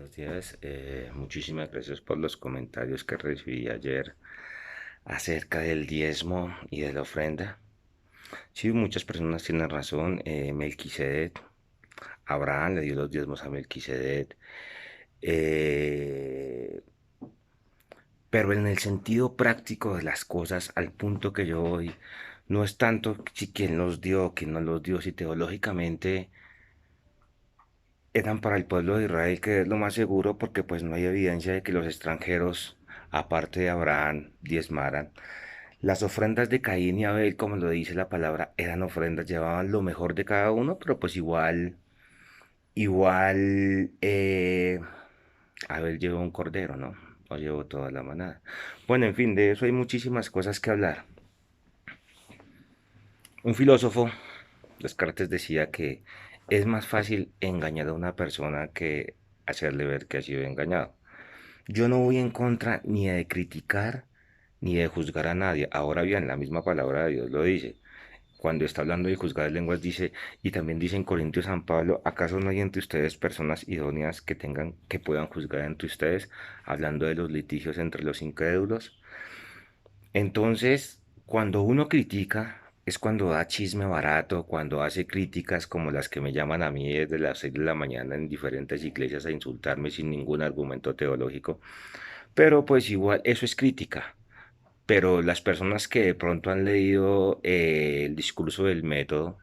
Buenos días. Muchísimas gracias por los comentarios que recibí ayer acerca del diezmo y de la ofrenda. Sí, muchas personas tienen razón. Melquisedec, Abraham le dio los diezmos a Melquisedec. Eh, pero en el sentido práctico de las cosas, al punto que yo voy, no es tanto si quién los dio, quién no los dio, si teológicamente eran para el pueblo de Israel, que es lo más seguro porque pues no hay evidencia de que los extranjeros, aparte de Abraham, diezmaran. Las ofrendas de Caín y Abel, como lo dice la palabra, eran ofrendas, llevaban lo mejor de cada uno, pero pues igual, Abel llevó un cordero, ¿no? O llevó toda la manada. Bueno, en fin, de eso hay muchísimas cosas que hablar. Un filósofo, Descartes, decía que es más fácil engañar a una persona que hacerle ver que ha sido engañado. Yo no voy en contra ni de criticar ni de juzgar a nadie. Ahora bien, la misma palabra de Dios lo dice. Cuando está hablando de juzgar lenguas dice, y también dice en Corintios San Pablo, ¿acaso no hay entre ustedes personas idóneas que puedan juzgar entre ustedes, hablando de los litigios entre los incrédulos? Entonces, cuando uno critica, es cuando da chisme barato, cuando hace críticas como las que me llaman a mí desde las 6 de la mañana en diferentes iglesias a insultarme sin ningún argumento teológico. Pero pues igual, eso es crítica. Pero las personas que de pronto han leído el discurso del método,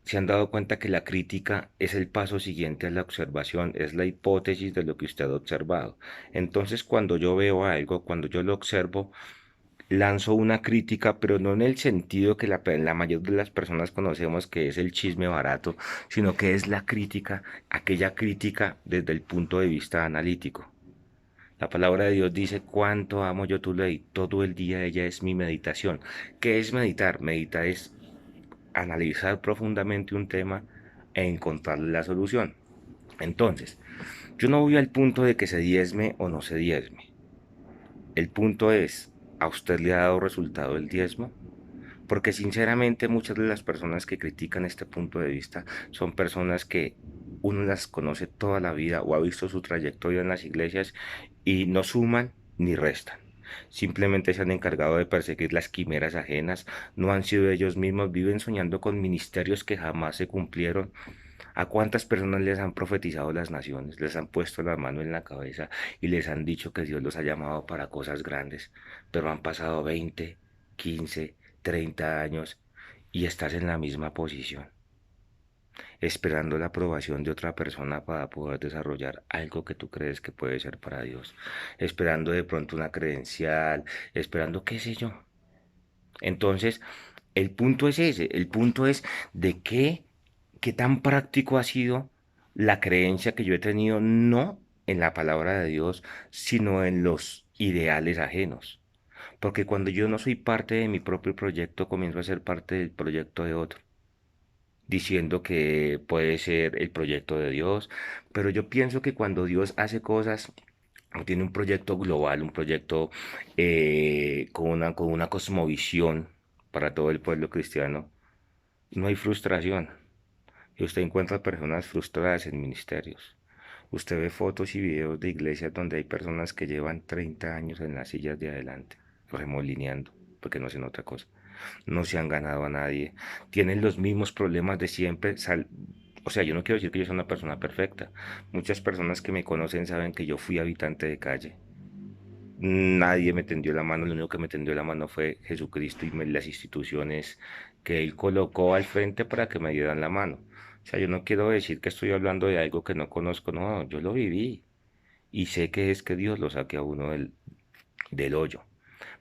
se han dado cuenta que la crítica es el paso siguiente a la observación, es la hipótesis de lo que usted ha observado. Entonces, cuando yo veo algo, cuando yo lo observo, lanzo una crítica, pero no en el sentido que la mayoría de las personas conocemos, que es el chisme barato, sino que es la crítica, aquella crítica desde el punto de vista analítico. La palabra de Dios dice, cuánto amo yo tu ley, todo el día ella es mi meditación. ¿Qué es meditar? Meditar es analizar profundamente un tema e encontrarle la solución. Entonces, yo no voy al punto de que se diezme o no se diezme. El punto es, ¿a usted le ha dado resultado el diezmo? Porque sinceramente muchas de las personas que critican este punto de vista son personas que uno las conoce toda la vida o ha visto su trayectoria en las iglesias y no suman ni restan. Simplemente se han encargado de perseguir las quimeras ajenas, no han sido ellos mismos, viven soñando con ministerios que jamás se cumplieron. ¿A cuántas personas les han profetizado las naciones? Les han puesto la mano en la cabeza y les han dicho que Dios los ha llamado para cosas grandes, pero han pasado 20, 15, 30 años y estás en la misma posición, esperando la aprobación de otra persona para poder desarrollar algo que tú crees que puede ser para Dios, esperando de pronto una credencial, esperando qué sé yo. Entonces, el punto es ese, el punto es de qué tan práctico ha sido la creencia que yo he tenido, no en la palabra de Dios, sino en los ideales ajenos. Porque cuando yo no soy parte de mi propio proyecto, comienzo a ser parte del proyecto de otro, diciendo que puede ser el proyecto de Dios, pero yo pienso que cuando Dios hace cosas, o tiene un proyecto global, un proyecto con una cosmovisión para todo el pueblo cristiano, no hay frustración. Y usted encuentra personas frustradas en ministerios. Usted ve fotos y videos de iglesias donde hay personas que llevan 30 años en las sillas de adelante, remolineando, porque no hacen otra cosa. No se han ganado a nadie. Tienen los mismos problemas de siempre. O sea, yo no quiero decir que yo soy una persona perfecta. Muchas personas que me conocen saben que yo fui habitante de calle. Nadie me tendió la mano, lo único que me tendió la mano fue Jesucristo y las instituciones que Él colocó al frente para que me dieran la mano. O sea, yo no quiero decir que estoy hablando de algo que no conozco, no, yo lo viví y sé que es que Dios lo saque a uno del hoyo.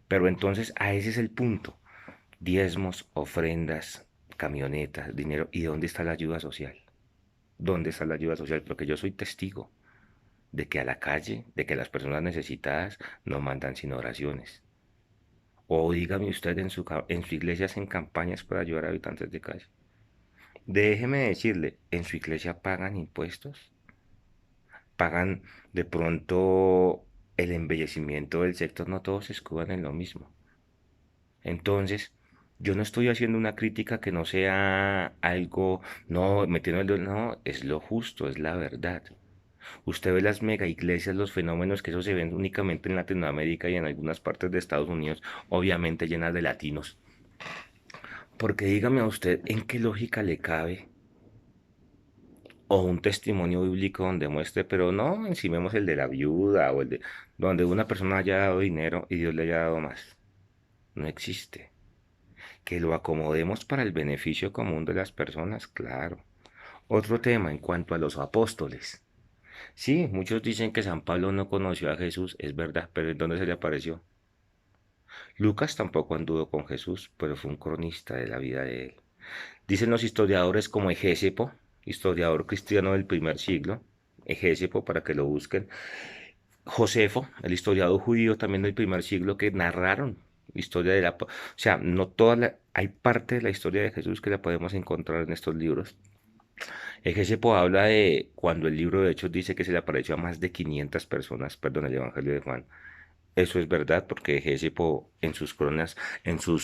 Pero entonces, a ese es el punto. Diezmos, ofrendas, camionetas, dinero. ¿Y dónde está la ayuda social? ¿Dónde está la ayuda social? Porque yo soy testigo de que a la calle, de que las personas necesitadas no mandan sino oraciones. O dígame usted en su iglesia hacen campañas para ayudar a habitantes de calle. Déjeme decirle, en su iglesia pagan impuestos, pagan de pronto el embellecimiento del sector, no todos se escudan en lo mismo. Entonces, yo no estoy haciendo una crítica que no sea algo, no, metiendo el dedo, no, es lo justo, es la verdad. Usted ve las mega iglesias, los fenómenos que eso se ven únicamente en Latinoamérica y en algunas partes de Estados Unidos, obviamente llenas de latinos. Porque dígame a usted, ¿en qué lógica le cabe o un testimonio bíblico donde muestre, pero no encimemos el de la viuda o el de donde una persona haya dado dinero y Dios le haya dado más? No existe. Que lo acomodemos para el beneficio común de las personas, claro. Otro tema en cuanto a los apóstoles. Sí, muchos dicen que San Pablo no conoció a Jesús, es verdad, pero ¿en dónde se le apareció? Lucas tampoco anduvo con Jesús, pero fue un cronista de la vida de él. Dicen los historiadores como Egésipo, historiador cristiano del primer siglo, Egésipo para que lo busquen, Josefo, el historiador judío también del primer siglo, que narraron la historia de la... O sea, no toda la... Hay parte de la historia de Jesús que la podemos encontrar en estos libros. Egésipo habla de cuando el libro de Hechos dice que se le apareció a más de 500 personas, perdón, el Evangelio de Juan. Eso es verdad porque Egésipo en sus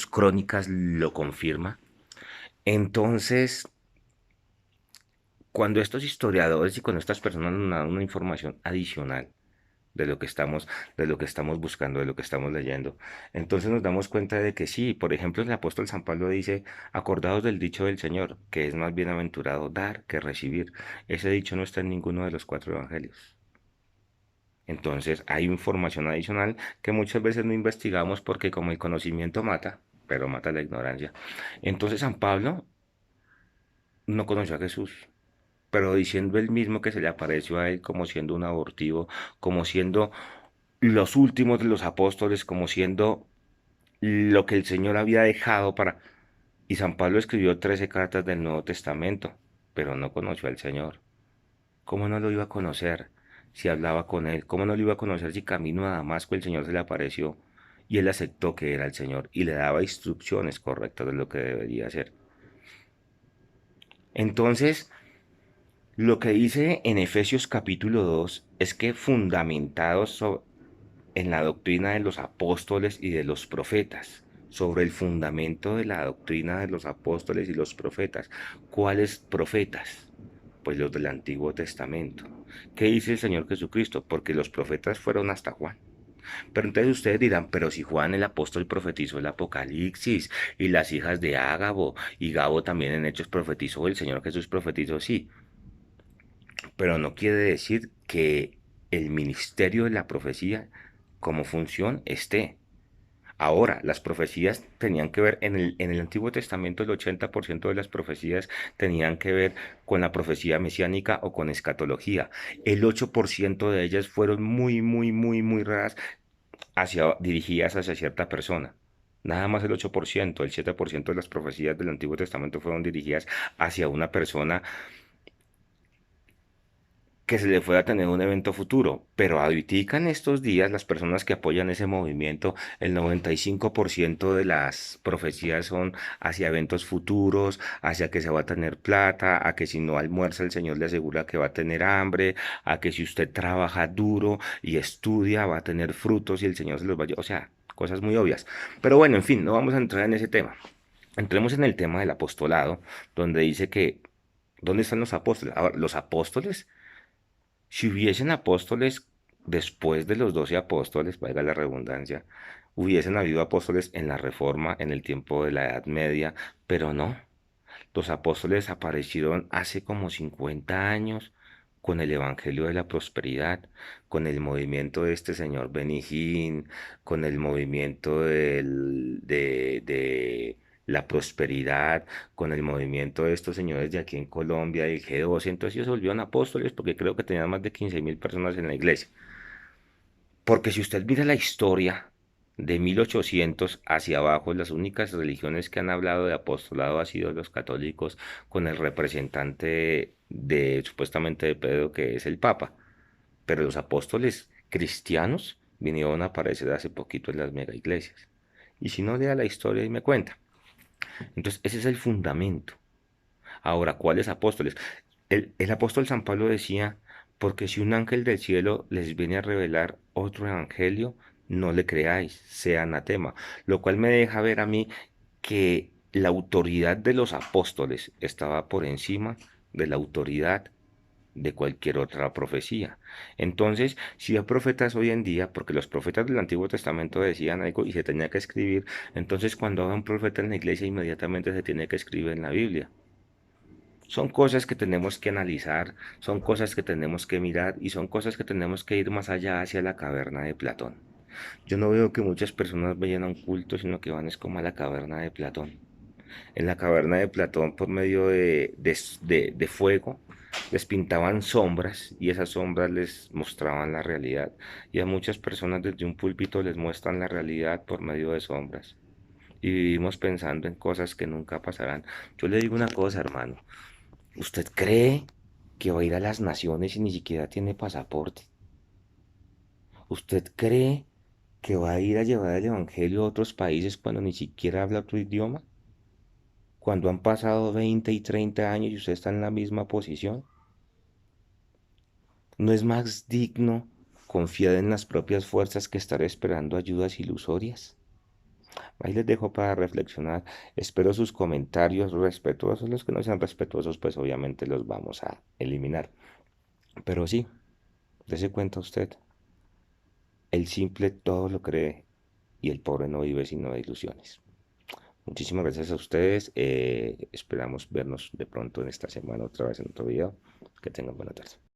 crónicas lo confirma. Entonces, cuando estos historiadores y cuando estas personas nos dan una información adicional de lo que estamos, de lo que estamos buscando, de lo que estamos leyendo, entonces nos damos cuenta de que sí, por ejemplo, el apóstol San Pablo dice, acordados del dicho del Señor, que es más bienaventurado dar que recibir. Ese dicho no está en ninguno de los cuatro evangelios. Entonces hay información adicional que muchas veces no investigamos porque como el conocimiento mata, pero mata la ignorancia. Entonces San Pablo no conoció a Jesús, pero diciendo él mismo que se le apareció a él como siendo un abortivo, como siendo los últimos de los apóstoles, como siendo lo que el Señor había dejado para... Y San Pablo escribió 13 cartas del Nuevo Testamento, pero no conoció al Señor. ¿Cómo no lo iba a conocer si hablaba con él? ¿Cómo no lo iba a conocer si camino a Damasco el Señor se le apareció y él aceptó que era el Señor y le daba instrucciones correctas de lo que debería hacer? Entonces, lo que dice en Efesios capítulo 2 es que en la doctrina de los apóstoles y de los profetas, sobre el fundamento de la doctrina de los apóstoles y los profetas. ¿Cuáles profetas? Pues los del Antiguo Testamento. ¿Qué dice el Señor Jesucristo? Porque los profetas fueron hasta Juan. Pero entonces ustedes dirán, pero si Juan el apóstol profetizó el Apocalipsis y las hijas de Ágabo y Gabo también en Hechos profetizó, el Señor Jesús profetizó, sí, pero no quiere decir que el ministerio de la profecía como función esté. Ahora, las profecías tenían que ver, en el Antiguo Testamento el 80% de las profecías tenían que ver con la profecía mesiánica o con escatología. El 8% de ellas fueron muy raras dirigidas hacia cierta persona. Nada más el 8%, el 7% de las profecías del Antiguo Testamento fueron dirigidas hacia una persona que se le fuera a tener un evento futuro, pero ahorita en estos días las personas que apoyan ese movimiento, el 95% de las profecías son hacia eventos futuros, hacia que se va a tener plata, a que si no almuerza el Señor le asegura que va a tener hambre, a que si usted trabaja duro y estudia va a tener frutos y el Señor se los va a llevar, o sea, cosas muy obvias. Pero bueno, en fin, no vamos a entrar en ese tema. Entremos en el tema del apostolado, donde dice que, ¿dónde están los apóstoles? Ahora, los apóstoles si hubiesen apóstoles después de los 12 apóstoles, valga la redundancia, hubiesen habido apóstoles en la Reforma, en el tiempo de la Edad Media, pero no. Los apóstoles aparecieron hace como 50 años con el Evangelio de la Prosperidad, con el movimiento de este señor Benijín, con el movimiento de la prosperidad, con el movimiento de estos señores de aquí en Colombia, del G12, entonces ellos se volvieron apóstoles porque creo que tenían más de 15.000 personas en la iglesia. Porque si usted mira la historia de 1800 hacia abajo, las únicas religiones que han hablado de apostolado han sido los católicos con el representante supuestamente de Pedro, que es el Papa. Pero los apóstoles cristianos vinieron a aparecer hace poquito en las mega iglesias. Y si no, lea la historia y me cuenta. Entonces, ese es el fundamento. Ahora, ¿cuáles apóstoles? El apóstol San Pablo decía, porque si un ángel del cielo les viene a revelar otro evangelio, no le creáis, sea anatema. Lo cual me deja ver a mí que la autoridad de los apóstoles estaba por encima de la autoridad de cualquier otra profecía. Entonces, si hay profetas hoy en día, porque los profetas del Antiguo Testamento decían algo y se tenía que escribir, entonces cuando haga un profeta en la iglesia inmediatamente se tiene que escribir en la Biblia. Son cosas que tenemos que analizar, son cosas que tenemos que mirar y son cosas que tenemos que ir más allá hacia la caverna de Platón. Yo no veo que muchas personas vayan a un culto, sino que van es como a la caverna de Platón. En la caverna de Platón, por medio de fuego, les pintaban sombras y esas sombras les mostraban la realidad. Y a muchas personas desde un púlpito les muestran la realidad por medio de sombras. Y vivimos pensando en cosas que nunca pasarán. Yo le digo una cosa, hermano. ¿Usted cree que va a ir a las naciones y ni siquiera tiene pasaporte? ¿Usted cree que va a ir a llevar el evangelio a otros países cuando ni siquiera habla otro idioma? Cuando han pasado 20 y 30 años y usted está en la misma posición. ¿No es más digno confiar en las propias fuerzas que estar esperando ayudas ilusorias? Ahí les dejo para reflexionar. Espero sus comentarios respetuosos. Los que no sean respetuosos, pues obviamente los vamos a eliminar. Pero sí, dése cuenta usted. El simple todo lo cree y el pobre no vive sino de ilusiones. Muchísimas gracias a ustedes. Esperamos vernos de pronto en esta semana otra vez en otro video. Que tengan buena tarde.